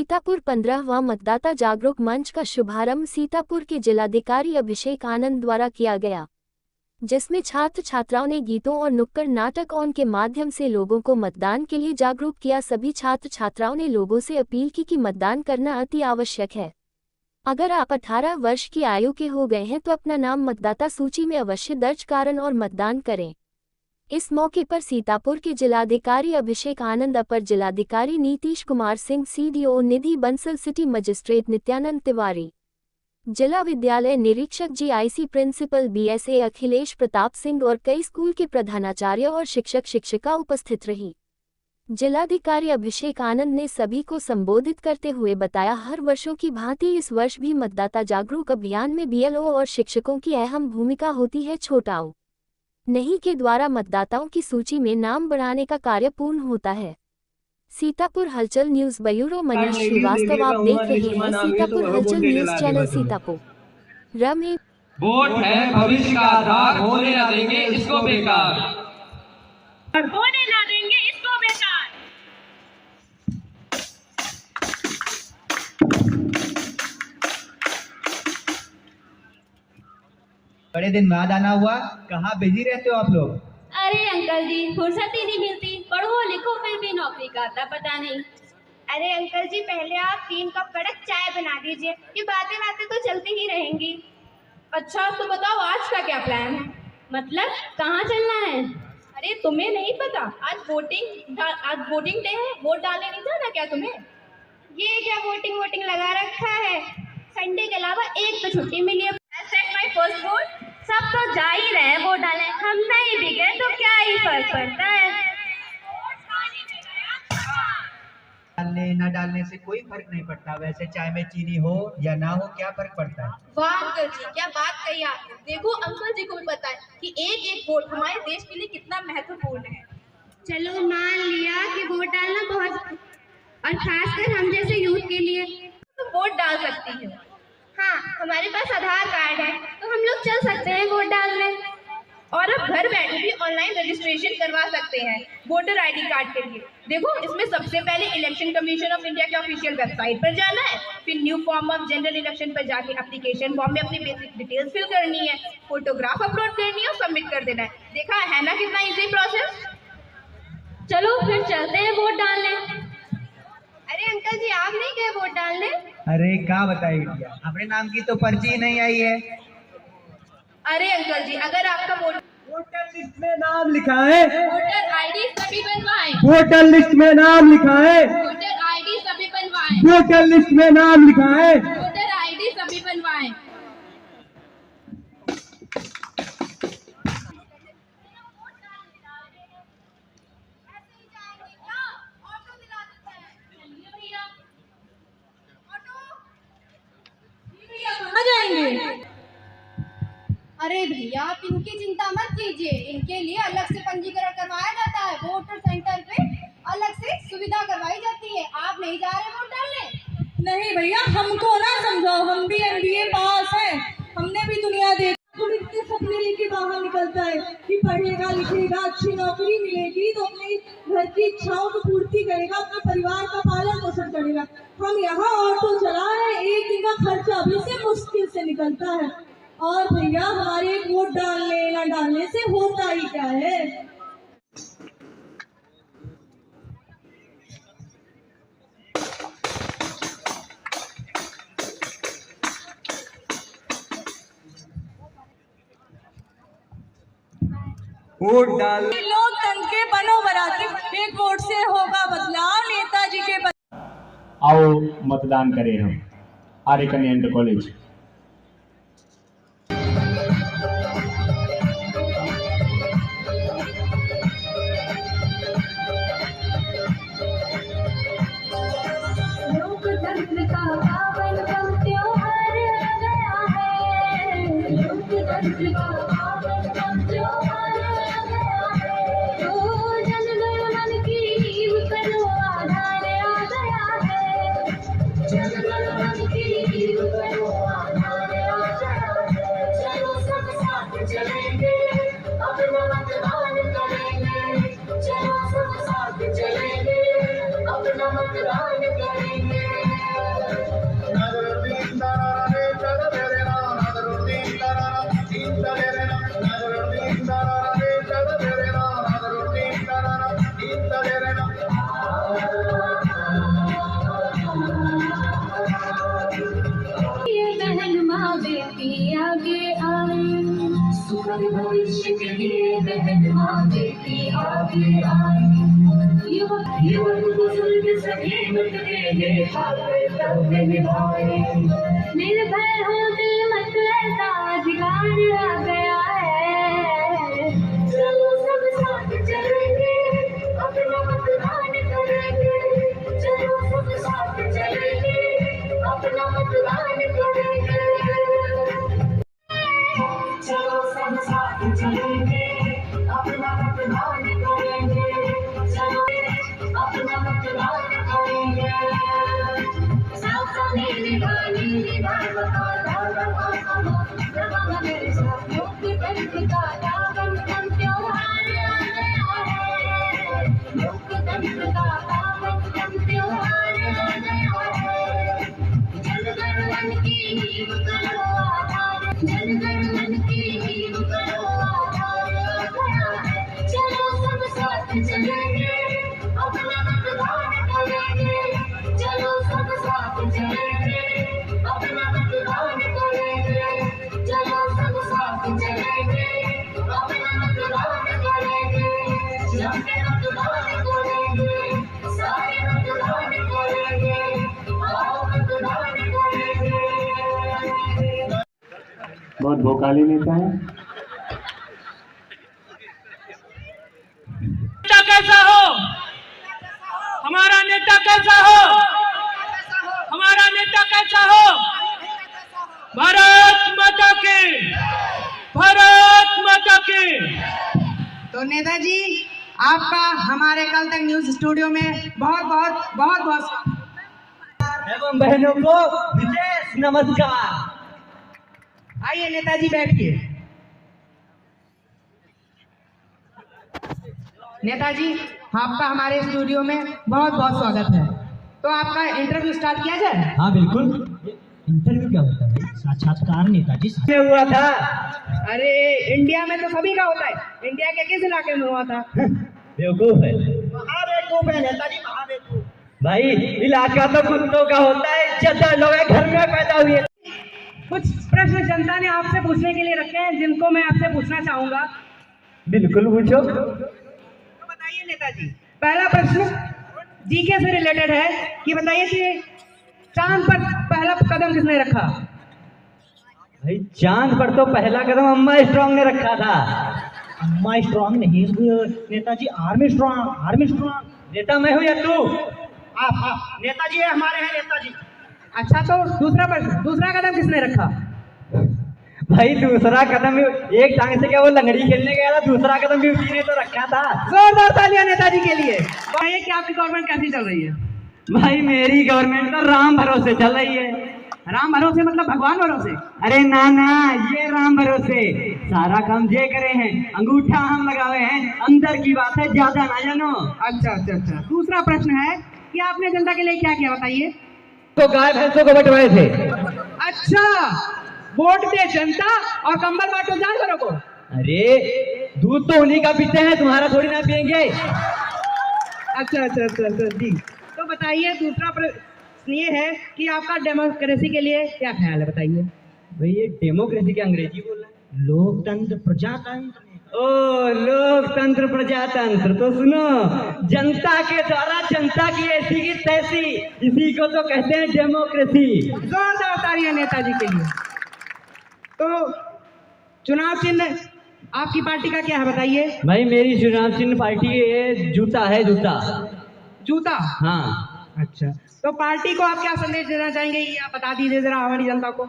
सीतापुर 15वां मतदाता जागरूक मंच का शुभारंभ सीतापुर के जिलाधिकारी अभिषेक आनंद द्वारा किया गया, जिसमें छात्र छात्राओं ने गीतों और नुक्कड़ नाटक के माध्यम से लोगों को मतदान के लिए जागरूक किया। सभी छात्र छात्राओं ने लोगों से अपील की कि मतदान करना अति आवश्यक है। अगर आप 18 वर्ष की आयु के हो गए हैं तो अपना नाम मतदाता सूची में अवश्य दर्ज करें और मतदान करें। इस मौके पर सीतापुर के जिलाधिकारी अभिषेक आनंद, अपर जिलाधिकारी Nitish Kumar Singh, CDO Nidhi Bansal, city magistrate Nityanand Tiwari, जिला विद्यालय निरीक्षक GIC principal BSA Akhilesh Pratap Singh और कई स्कूल के प्रधानाचार्य और शिक्षक शिक्षिका उपस्थित रही। जिलाधिकारी अभिषेक आनंद ने सभी को संबोधित करते हुए बताया, हर वर्षों की भांति इस वर्ष भी मतदाता जागरूक अभियान में बीएलओ और शिक्षकों की अहम भूमिका होती है। छोटाओं नहीं के द्वारा मतदाताओं की सूची में नाम बढ़ाने का कार्य पूर्ण होता है। सीतापुर हलचल न्यूज ब्यूरो मनीष श्रीवास्तव। आप देख रहे हैं सीतापुर हलचल न्यूज चैनल सीतापुर। रमे वोट है भविष्य का आधार, होने ना देंगे इसको बेकार, होने ना देंगे इसको बेकार। बड़े दिन बाद आना हुआ, कहाँ बिजी रहते हो आप लोग? अरे अंकल जी, फुर्सत ही नहीं मिलती, पढ़ो लिखो फिर भी नौकरी का आता पता नहीं। अरे अंकल जी, पहले आप 3 कप कड़क चाय बना दीजिए, ये बातें बातें तो चलती ही रहेंगी। अच्छा तो बताओ आज का क्या प्लान है? मतलब कहाँ चलना है? अरे तुम्हें नहीं पता, आज वोटिंग डे है, वोट डालने नहीं जाना क्या तुम्हें? ये क्या वोटिंग लगा रखा है? संडे के अलावा एक तो छुट्टी मिली है। My first vote. सब तो जा ही रहे हैं वोट डालने, हम नहीं भी गए तो क्या ही फर्क पड़ता है। डालने न डालने से कोई फर्क नहीं पड़ता। वैसे चाय में चीनी हो या ना हो, क्या फर्क पड़ता है? वाह अंकल जी, क्या बात कही आपने। देखो अंकल जी को भी पता है कि एक वोट हमारे देश के लिए कितना महत्वपूर्ण है। चलो मान लिया कि वोट डालना बहुत, और खासकर हम जैसे यूथ के लिए तो वोट डाल सकती है। हाँ, हमारे पास आधार कार्ड है तो हम लोग चल सकते हैं वोट डालने। और अब घर बैठे भी ऑनलाइन रजिस्ट्रेशन करवा सकते हैं वोटर आईडी कार्ड के लिए। देखो इसमें सबसे पहले इलेक्शन कमीशन ऑफ इंडिया के ऑफिशियल वेबसाइट पर जाना है, फिर new form of general election पर जाके एप्लीकेशन फॉर्म में अपनी बेसिक डिटेल्स फिल करनी है, फोटोग्राफ अपलोड करनी है और सबमिट कर देना है। देखा है ना कितना इजी प्रोसेस। चलो फिर चलते हैं वोट डालने। अरे अंकल जी, आप नहीं गए वोट डालने? अरे क्या बताइए भैया, अपने नाम की तो पर्ची नहीं आई है। अरे अंकल जी, अगर आपका वोटर लिस्ट में नाम लिखा है, वोटर आईडी सभी बनवाएं। वोटर लिस्ट में नाम लिखा है, वोटर आईडी सभी बनवाएं। वोटर लिस्ट में नाम लिखा है, वोटर आईडी सभी बनवाएं। आ जाएंगे। अरे भैया, आप इनकी चिंता मत कीजिए, इनके लिए अलग से पंजीकरण करवाया जाता है। वोटर सेंटर पे अलग से सुविधा करवाई जाती है। आप नहीं जा रहे वोट डालने? नहीं भैया, हमको ना समझाओ, हम भी MBA पास हैं, हमने भी दुनिया देखी। तुम इतने सपने लेके बाहर निकलता है कि पढ़ेगा लिखेगा, अच्छी नौकरी मिलेगी तो अपने घर की इच्छाओं को पूर्ति करेगा, अपने परिवार का पालन पोषण करेगा। हम यहाँ ऑटो चला रहे हैं, एक दिन का खर्चा भी से मुश्किल से निकलता है। और भैया हमारे वोट डालने ना डालने से होता ही क्या है? वोट डाल। लोकतंत्र के बनो बराती, एक वोट से होगा बदलाव, नेताजी के आओ मतदान करें हम। आर्य कन्या इंटर कॉलेज। लोकतंत्र का पावन त्योहार आ गया है, लोकतंत्र का पावन त्योहार आ गया है। तो जनगण मन की नींव करो, आधार आ गया है। जनगण मन की नींव करो, आधार आ गया है। चलो सब साथ चलेंगे, अपना मतदान करेंगे। चलो सब साथ चलेंगे, अपना मतदान करेंगे। बेटी आगे आए, सुखद भविष्य के लिए बहन माँ बेटी आगे आए। युवक बुजुर्ग सभी मिलके कर्तव्य निभाए, निर्भय होके मत ऐसा अधिकार आ गया है। चलो सब साथ चलेंगे, अपना मतदान करेंगे, चलो सब साथ चलेंगे, अपना मतदान करेंगे, चलो सब साथ चलेंगे, अपना मतदान करेंगे, चलो अपना मतदान करेंगे। सावधानी निभानी निभाए मुक्ति तंत्र का पावन त्योहार आ गया है, लोकतंत्र का पावन त्योहार आ गया है। जनगणमन की नींव करो आधार, जनगणमन की नींव करो आधार आ गया है। चलो सब साथ चलेंगे, अपना मतदान करेंगे, चलो सब साथ चलेंगे, अपना मतदान करेंगे, चलो सब साथ चलेंगे, अपना मतदान करेंगे, सबके मतदान करेंगे, सारे मतदान करेंगे, आओ मतदान करेंगे। बहुत भोकाली नेता है। नेता कैसा हो, हमारा नेता कैसा हो, हमारा नेता कैसा हो। भारत माता की, भारत माता की। तो नेताजी आपका हमारे कल तक न्यूज स्टूडियो में बहुत एवं बहनों को विशेष नमस्कार। आइए नेताजी बैठिए। नेताजी आपका हमारे स्टूडियो में बहुत स्वागत है। तो आपका इंटरव्यू स्टार्ट किया जाए? हाँ बिल्कुल। इंटरव्यू क्या होता है? साक्षात्कार नेताजी से हुआ था। अरे इंडिया में तो सभी का होता है, इंडिया के किस इलाके में हुआ था? बेवकूफ है, महाबेवकूफ है नेताजी, महाबेवकूफ। भाई इलाका तो कुत्तों का होता है, इज्जतदार लोग घर में पैदा हुए। कुछ प्रश्न जनता ने आपसे पूछने के लिए रखे हैं जिनको मैं आपसे पूछना चाहूंगा। बिल्कुल पूछो। तो बताइए नेताजी, पहला प्रश्न जीके से रिलेटेड है कि बताइए कि चांद पर पहला कदम किसने रखा? भाई चांद पर तो पहला कदम अम्मा स्ट्रांग ने रखा था। अम्मा स्ट्रांग नहीं नेताजी, आर्मी स्ट्रांग। नेता मैं हूँ या तू? आप नेताजी है, हमारे हैं नेताजी। अच्छा तो दूसरा प्रश्न, दूसरा कदम किसने रखा? भाई दूसरा कदम एक टांग से क्या वो लंगड़ी खेलने गया था, दूसरा कदम भी उसी ने तो रखा था। जोरदार तालियां नेताजी के लिए। बताइए कि आपकी गवर्नमेंट कैसी चल रही है? भाई मेरी गवर्नमेंट तो राम भरोसे चल रही है। राम भरोसे मतलब भगवान भरोसे? अरे ना ये राम भरोसे सारा काम जे करे हैं, अंगूठा हम लगावे हैं, अंदर की बात है ज्यादा ना जानो। अच्छा। दूसरा प्रश्न है कि आपने जनता के लिए क्या किया बताइए? तो गाय भैंसों को बंटवाए थे। अच्छा, वोट दे जनता और कंबल बांटो जानवरों को। अरे दूध तो उन्हीं का पीते हैं, तुम्हारा थोड़ी ना पियेंगे। अच्छा जी। तो बताइए दूसरा प्रश्न ये है कि आपका डेमोक्रेसी के लिए क्या ख्याल है बताइए? भाई ये डेमोक्रेसी के अंग्रेजी बोल रहा है, लोकतंत्र प्रजातंत्र। ओ लोकतंत्र प्रजातंत्र, तो सुनो, जनता के द्वारा जनता की ऐसी की तैसी, इसी को तो कहते हैं डेमोक्रेसी। जोरदार तालियां नेताजी के लिए। तो चुनाव चिन्ह आपकी पार्टी का क्या है बताइए? भाई मेरी चुनाव चिन्ह पार्टी है जूता है, जूता। हाँ। अच्छा, तो पार्टी को आप क्या संदेश देना चाहेंगे, ये आप बता दीजिए जरा हमारी जनता को।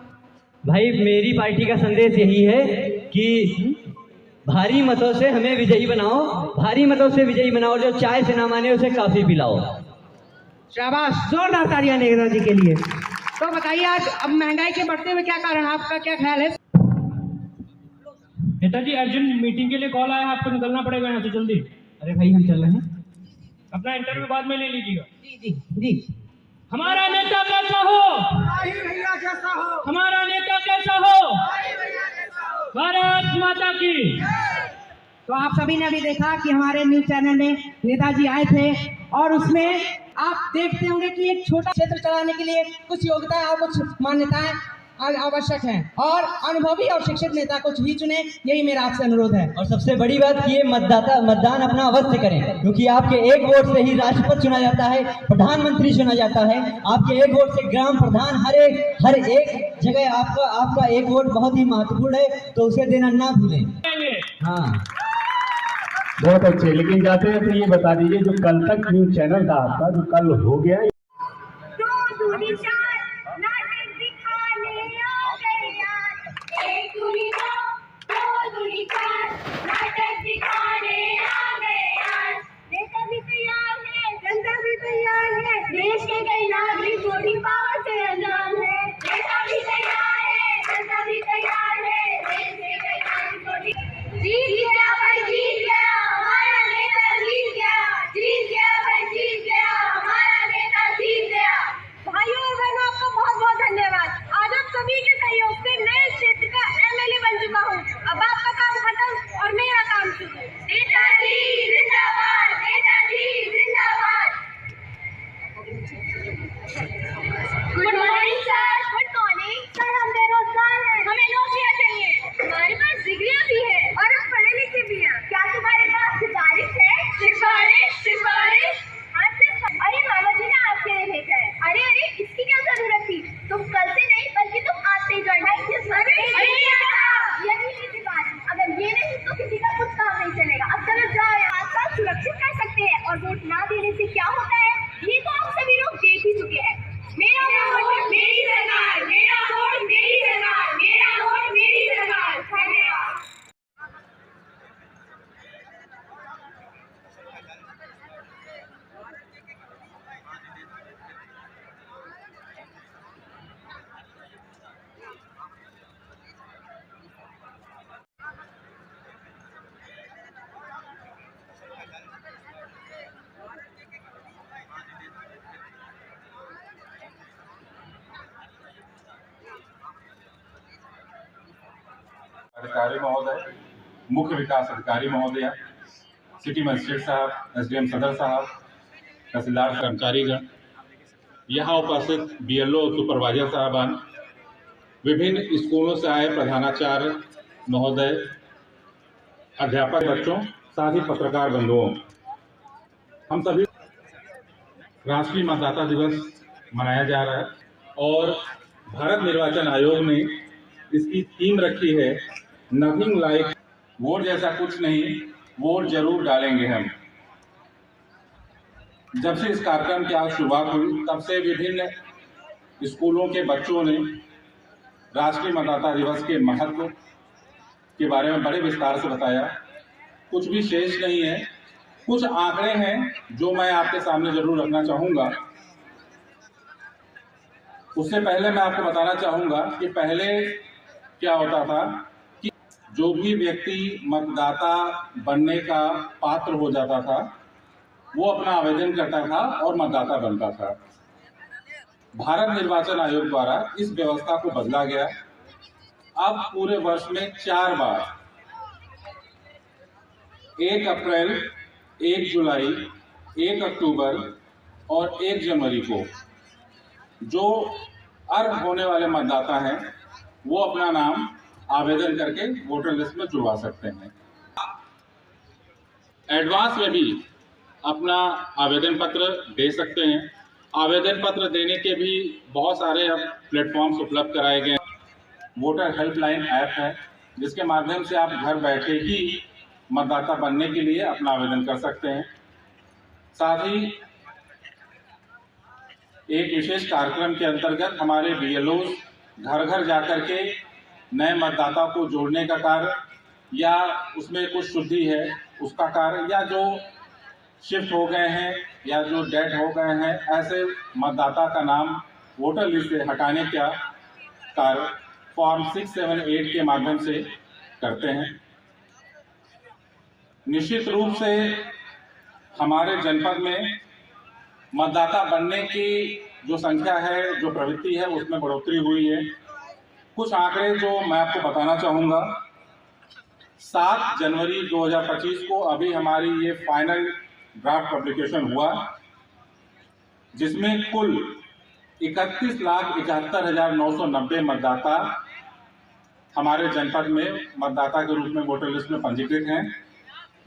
भाई मेरी पार्टी का संदेश यही है कि भारी मतों से हमें विजयी बनाओ, भारी मतों से विजयी बनाओ, जो चाय से ना माने उसे काफी पिलाओ। शाबाश, जोरदार तालियां नेताजी के लिए। तो बताइए आज अब महंगाई के बढ़ते हुए क्या कारण, आपका क्या ख्याल है? नेताजी अर्जेंट मीटिंग के लिए कॉल आया, आपको निकलना पड़ेगा यहाँ से जल्दी। अरे भाई हम चल रहे हैं, अपना इंटरव्यू बाद में ले लीजिएगा। जी। हमारा नेता कैसा हो, हमारा नेता कैसा हो, भारत माता की। तो आप सभी ने अभी देखा कि हमारे न्यूज चैनल में नेताजी आए थे और उसमें आप देखते होंगे कि एक छोटा क्षेत्र चलाने के लिए कुछ योग्यता और कुछ मान्यताएं आवश्यक है और अनुभवी और शिक्षित नेता को ही चुने, यही मेरा आपसे अनुरोध है। और सबसे बड़ी बात कि ये मतदान अपना अवश्य करें, क्योंकि आपके एक वोट से ही राष्ट्रपति चुना जाता है, प्रधानमंत्री चुना जाता है। आपके एक वोट से ग्राम प्रधान, हर एक जगह आपका एक वोट बहुत ही महत्वपूर्ण है, तो उसे देना ना भूलें। हाँ, बहुत अच्छे। लेकिन जाते हैं तो ये बता दीजिए, जो कल तक न्यूज चैनल था आपका, जो कल हो गया, देश के कई नागरिक वोटिंग पावर से अनजान है। नेता भी तैयार है, जनता भी तैयार है। देश के कई नागरिक वोटिंग जीत गया भाई, जीत गया हमारा नेता, जीत गया, जीत गया भाई, जीत गया हमारा नेता, जीत गया। भाइयों और बहनों, आपका बहुत बहुत धन्यवाद। आज आप सभी के सहयोग से नए क्षेत्र का MLA बन चुका हूँ। अब आपका काम खत्म और मेरा काम शुरू। नेताजी जिंदाबाद, नेताजी जिंदाबाद। Good morning sir. Good morning sir. हम बेरोजगार हैं, हमें नौकरियां चाहिए। हमारे पास डिग्रियां भी है और हम पढ़े लिखे भी हैं। क्या तुम्हारे पास सिफारिश है? सिफारिश, सिफारिश। हाँ सिर्फ। अरे मामा जी ने आपके लिए भेजा है। अरे अरे, इसकी क्या जरूरत थी? तुम कल से नहीं बल्कि तुम आज से ज्वाइन। यही सिफारिश, अगर ये नहीं तो किसी का कुछ काम नहीं चलेगा। अब चलो जाओ, आसपास सुरक्षित कर सकते हैं। और वोट ना देने से क्या होता है ये तो आप सभी लोग देख ही चुके हैं। मेरा वोट मेरी सरकार, मेरा वोट मेरी सरकार, मेरा वोट मेरी सरकार। धन्यवाद। अधिकारी महोदय, मुख्य विकास अधिकारी महोदय, सिटी मजिस्ट्रेट साहब, SDM सदर साहब, तहसीलदार कर्मचारीगण, यहाँ उपस्थित BLO सुपरवाइजर साहबान, विभिन्न स्कूलों से आए प्रधानाचार्य महोदय, अध्यापक बच्चों, साथ ही पत्रकार बंधुओं, हम सभी राष्ट्रीय मतदाता दिवस मनाया जा रहा है और भारत निर्वाचन आयोग ने इसकी थीम रखी है नथिंग लाइक वोट जैसा कुछ नहीं, वोट जरूर डालेंगे हम। जब से इस कार्यक्रम की आज शुरुआत हुई तब से विभिन्न स्कूलों के बच्चों ने राष्ट्रीय मतदाता दिवस के महत्व के बारे में बड़े विस्तार से बताया। कुछ भी शेष नहीं है, कुछ आंकड़े हैं जो मैं आपके सामने जरूर रखना चाहूँगा। उससे पहले मैं आपको बताना चाहूँगा कि पहले क्या होता था कि जो भी व्यक्ति मतदाता बनने का पात्र हो जाता था वो अपना आवेदन करता था और मतदाता बनता था। भारत निर्वाचन आयोग द्वारा इस व्यवस्था को बदला गया। अब पूरे वर्ष में 4 बार 1 अप्रैल, 1 जुलाई, 1 अक्टूबर और 1 जनवरी को जो अर्ह होने वाले मतदाता हैं वो अपना नाम आवेदन करके वोटर लिस्ट में जुड़वा सकते हैं। एडवांस में भी अपना आवेदन पत्र दे सकते हैं। आवेदन पत्र देने के भी बहुत सारे अब प्लेटफॉर्म्स उपलब्ध कराए गए हैं। वोटर हेल्पलाइन ऐप है जिसके माध्यम से आप घर बैठे ही मतदाता बनने के लिए अपना आवेदन कर सकते हैं। साथ ही एक विशेष कार्यक्रम के अंतर्गत हमारे BLOs घर घर जाकर के नए मतदाता को जोड़ने का कार्य या उसमें कुछ शुद्धि है उसका कार्य या जो शिफ्ट हो गए हैं या जो डेड हो गए हैं ऐसे मतदाता का नाम वोटर लिस्ट से हटाने का कार्य फॉर्म 678 के माध्यम से करते हैं। निश्चित रूप से हमारे जनपद में मतदाता बनने की जो संख्या है, जो प्रवृत्ति है, उसमें बढ़ोतरी हुई है। कुछ आंकड़े जो मैं आपको बताना चाहूँगा। 7 जनवरी 2025 को अभी हमारी ये फाइनल ड्राफ्ट पब्लिकेशन हुआ जिसमें कुल 31,71,990 मतदाता हमारे जनपद में मतदाता के रूप में वोटर लिस्ट में पंजीकृत हैं,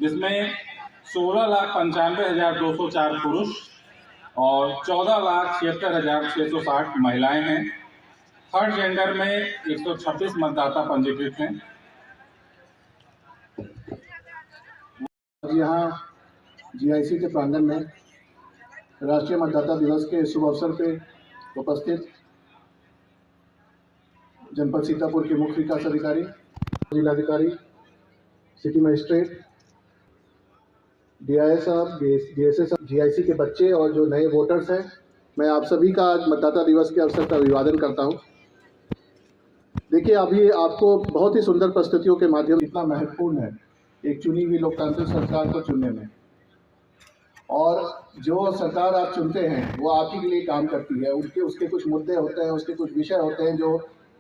जिसमें 16,95,204 पुरुष और 14,76,660 महिलाएं हैं। थर्ड जेंडर में 126 मतदाता पंजीकृत हैं। यहाँ जीआईसी के प्रांगण में राष्ट्रीय मतदाता दिवस के शुभ अवसर पर उपस्थित जनपद सीतापुर के मुख्य विकास अधिकारी, जिलाधिकारी, सिटी मजिस्ट्रेट, डीआईएस साहब, डीएसए साहब, जीआईसी के बच्चे और जो नए वोटर्स हैं, मैं आप सभी का आज मतदाता दिवस के अवसर पर अभिवादन करता हूं। देखिए, अभी आपको बहुत ही सुंदर प्रस्तुतियों के माध्यम से इतना महत्वपूर्ण है एक चुनी हुई लोकतांत्रिक सरकार को चुनने में, और जो सरकार आप चुनते हैं वो आप ही के लिए काम करती है। उसके कुछ मुद्दे होते हैं, उसके कुछ विषय होते हैं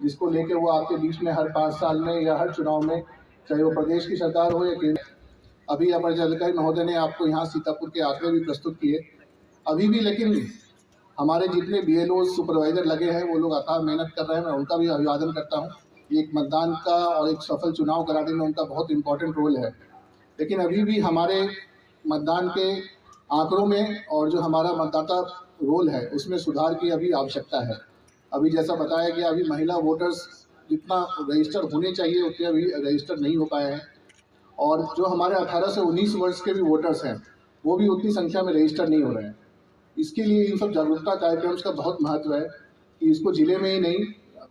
जिसको लेके वो आपके बीच में हर 5 साल में या हर चुनाव में, चाहे वो प्रदेश की सरकार हो या केंद्र। अभी अपर जिलाधिकारी महोदय ने आपको यहाँ सीतापुर के आंकड़े भी प्रस्तुत किए। अभी भी लेकिन हमारे जितने BLO सुपरवाइजर लगे हैं वो लोग अथाह मेहनत कर रहे हैं, मैं उनका भी अभिवादन करता हूँ। एक मतदान का और एक सफल चुनाव कराने में उनका बहुत इम्पोर्टेंट रोल है। लेकिन अभी भी हमारे मतदान के आंकड़ों में और जो हमारा मतदाता रोल है उसमें सुधार की अभी आवश्यकता है। अभी जैसा बताया गया, अभी महिला वोटर्स जितना रजिस्टर होने चाहिए उतने अभी रजिस्टर नहीं हो पाए हैं, और जो हमारे 18 से 19 वर्ष के भी वोटर्स हैं वो भी उतनी संख्या में रजिस्टर नहीं हो रहे हैं। इसके लिए इन सब जागरूकता कार्यक्रम का बहुत महत्व है कि इसको जिले में ही नहीं,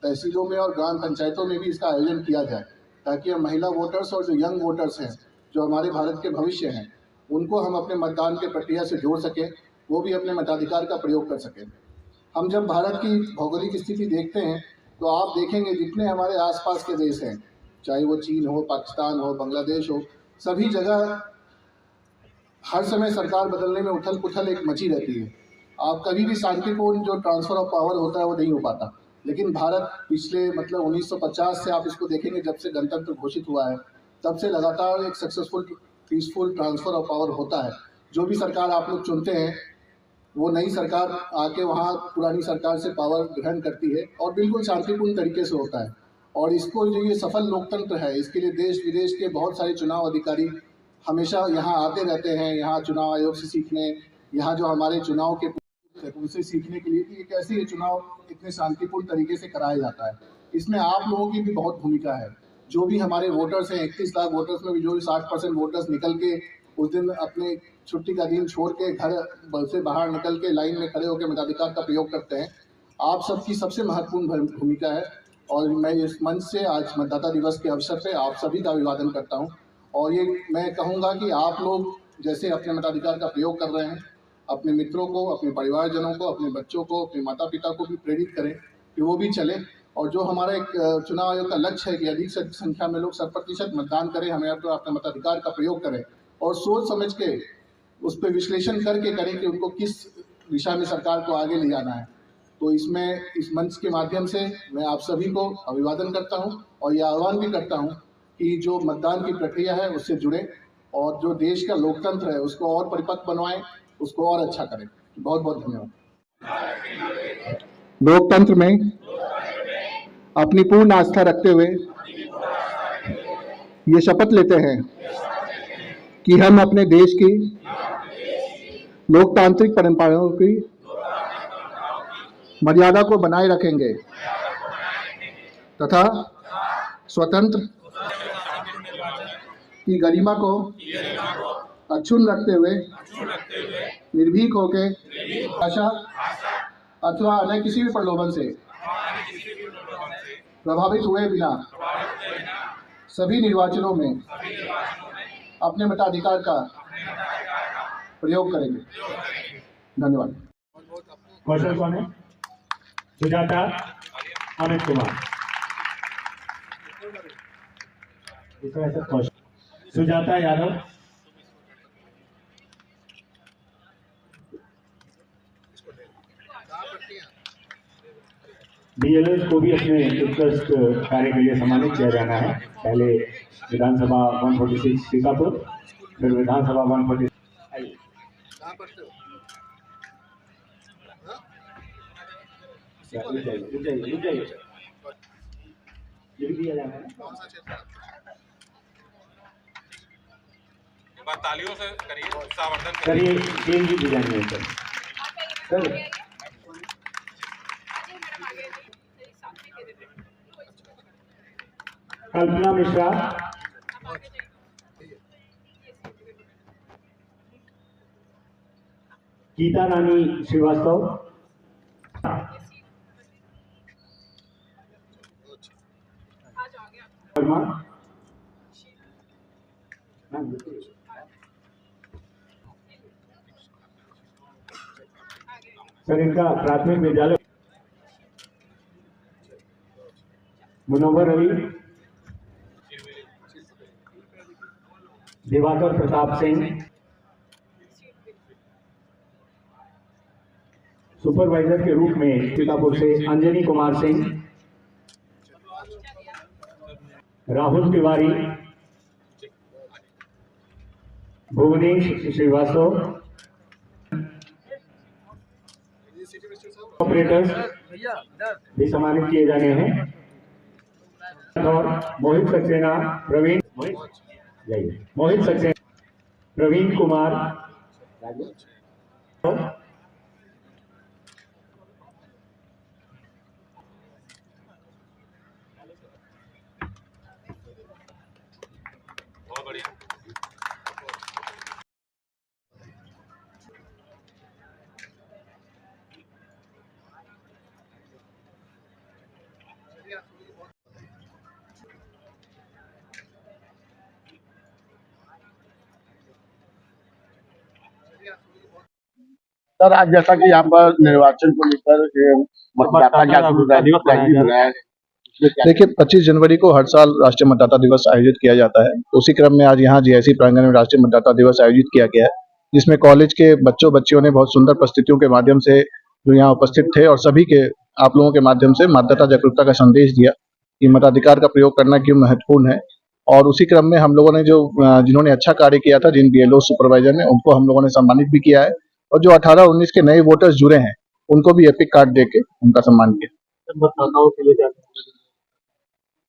तहसीलों में और ग्राम पंचायतों में भी इसका आयोजन किया जाए, ताकि हम महिला वोटर्स और जो यंग वोटर्स हैं, जो हमारे भारत के भविष्य हैं, उनको हम अपने मतदान के प्रक्रिया से जोड़ सकें, वो भी अपने मताधिकार का प्रयोग कर सकें। हम जब भारत की भौगोलिक स्थिति देखते हैं तो आप देखेंगे जितने हमारे आसपास के देश हैं, चाहे वो चीन हो, पाकिस्तान हो, बांग्लादेश हो, सभी जगह हर समय सरकार बदलने में उथल पुथल एक मची रहती है। आप कभी भी शांतिपूर्ण जो ट्रांसफ़र ऑफ पावर होता है वो नहीं हो पाता। लेकिन भारत पिछले 1950 से आप इसको देखेंगे, जब से गणतंत्र घोषित हुआ है तब से लगातार एक successful peaceful transfer of power होता है। जो भी सरकार आप लोग चुनते हैं वो नई सरकार आके वहाँ पुरानी सरकार से पावर ग्रहण करती है और बिल्कुल शांतिपूर्ण तरीके से होता है। और इसको जो ये सफल लोकतंत्र है, इसके लिए देश विदेश के बहुत सारे चुनाव अधिकारी हमेशा यहाँ आते रहते हैं, यहाँ चुनाव आयोग से सीखने, यहाँ जो हमारे चुनाव के उनसे सीखने के लिए कि ये कैसे ये चुनाव इतने शांतिपूर्ण तरीके से कराया जाता है। इसमें आप लोगों की भी बहुत भूमिका है। जो भी हमारे वोटर्स हैं, 31 लाख वोटर्स में भी जो भी 60% वोटर्स निकल के उस दिन अपने छुट्टी का दिन छोड़ के घर से बाहर निकल के लाइन में खड़े होकर मताधिकार का प्रयोग करते हैं, आप सबकी सबसे महत्वपूर्ण भूमिका है। और मैं इस मंच से आज मतदाता दिवस के अवसर पे आप सभी का अभिवादन करता हूं। और ये मैं कहूँगा कि आप लोग जैसे अपने मताधिकार का प्रयोग कर रहे हैं, अपने मित्रों को, अपने परिवारजनों को, अपने बच्चों को, अपने माता पिता को भी प्रेरित करें कि वो भी चलें। और जो हमारा एक चुनाव आयोग का लक्ष्य है कि अधिक से अधिक संख्या में लोग 100% मतदान करें, हमें अपने मताधिकार का प्रयोग करें और सोच समझ के उस पर विश्लेषण करके करें कि उनको किस दिशा में सरकार को आगे ले जाना है। तो इसमें इस मंच के माध्यम से मैं आप सभी को अभिवादन करता हूं और यह आह्वान भी करता हूं कि जो मतदान की प्रक्रिया है उससे जुड़े और जो देश का लोकतंत्र है उसको और परिपक्व बनवाएं, उसको और अच्छा करें। बहुत बहुत धन्यवाद। लोकतंत्र में अपनी पूर्ण आस्था रखते हुए ये शपथ लेते हैं कि हम अपने देश की लोकतांत्रिक परंपराओं की मर्यादा को बनाए रखेंगे तथा स्वतंत्र की गरिमा को अक्षुण्ण रखते हुए निर्भीक होकर भाषा अथवा अन्य किसी भी प्रलोभन से प्रभावित हुए बिना सभी निर्वाचनों में अपने मताधिकार का प्रयोग करेंगे। धन्यवाद। कौशल कौन है? सुजाता, अमित कुमार। दूसरा ऐसा कौशल, सुजाता यादव, BLOs को भी अपने उत्कृष्ट कार्य के लिए सम्मानित किया जाना है। पहले विधानसभा 146 सीतापुर, फिर विधानसभा 146। लिख दिया जाना है। एक बार तालियों से करिए, उत्साहवर्धन करिए, टीम भी जाएंगे सर। कल्पना मिश्रा, गीता रानी श्रीवास्तव, वर्मा, सर इनका प्राथमिक विद्यालय मुनव्वर अली, दिवाकर प्रताप सिंह, सुपरवाइजर के रूप में सीतापुर से अंजनी कुमार सिंह, राहुल तिवारी, भुवनेश श्रीवास्तव, ऑपरेटर्स भी सम्मानित किए जाने हैं और मोहित सक्सेना, प्रवीण कुमार, बहुत बढ़िया। सर आज जैसा कि यहाँ पर निर्वाचन को लेकर मतदाता जागरूकता दिवस मनाया है। देखिए 25 जनवरी को हर साल राष्ट्रीय मतदाता दिवस आयोजित किया जाता है। उसी क्रम में आज यहाँ जीआईसी प्रांगण में राष्ट्रीय मतदाता दिवस आयोजित किया गया है, जिसमें कॉलेज के बच्चियों ने बहुत सुंदर प्रस्तुतियों के माध्यम से जो यहाँ उपस्थित थे और सभी के आप लोगों के माध्यम से मतदाता जागरूकता का संदेश दिया कि मताधिकार का प्रयोग करना क्यों महत्वपूर्ण है। और उसी क्रम में हम लोगों ने जो जिन्होंने अच्छा कार्य किया था, जिन बीएलओ सुपरवाइजर ने, उनको हम लोगों ने सम्मानित भी किया है और जो 18-19 के नए वोटर्स जुड़े हैं उनको भी एपिक कार्ड देके उनका सम्मान किया। मतदाताओं के लिए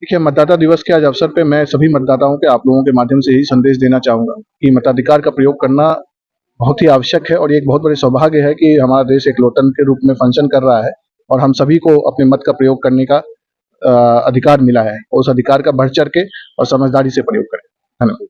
देखिए मतदाता दिवस के आज अवसर पे मैं सभी मतदाताओं के आप लोगों के माध्यम से यही संदेश देना चाहूंगा कि मताधिकार का प्रयोग करना बहुत ही आवश्यक है और ये एक बहुत बड़े सौभाग्य है कि हमारा देश एक लोकतंत्र के रूप में फंक्शन कर रहा है और हम सभी को अपने मत का प्रयोग करने का अधिकार मिला है। उस अधिकार का बढ़ चढ़ के और समझदारी से प्रयोग करें। धन्यवाद।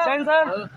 सर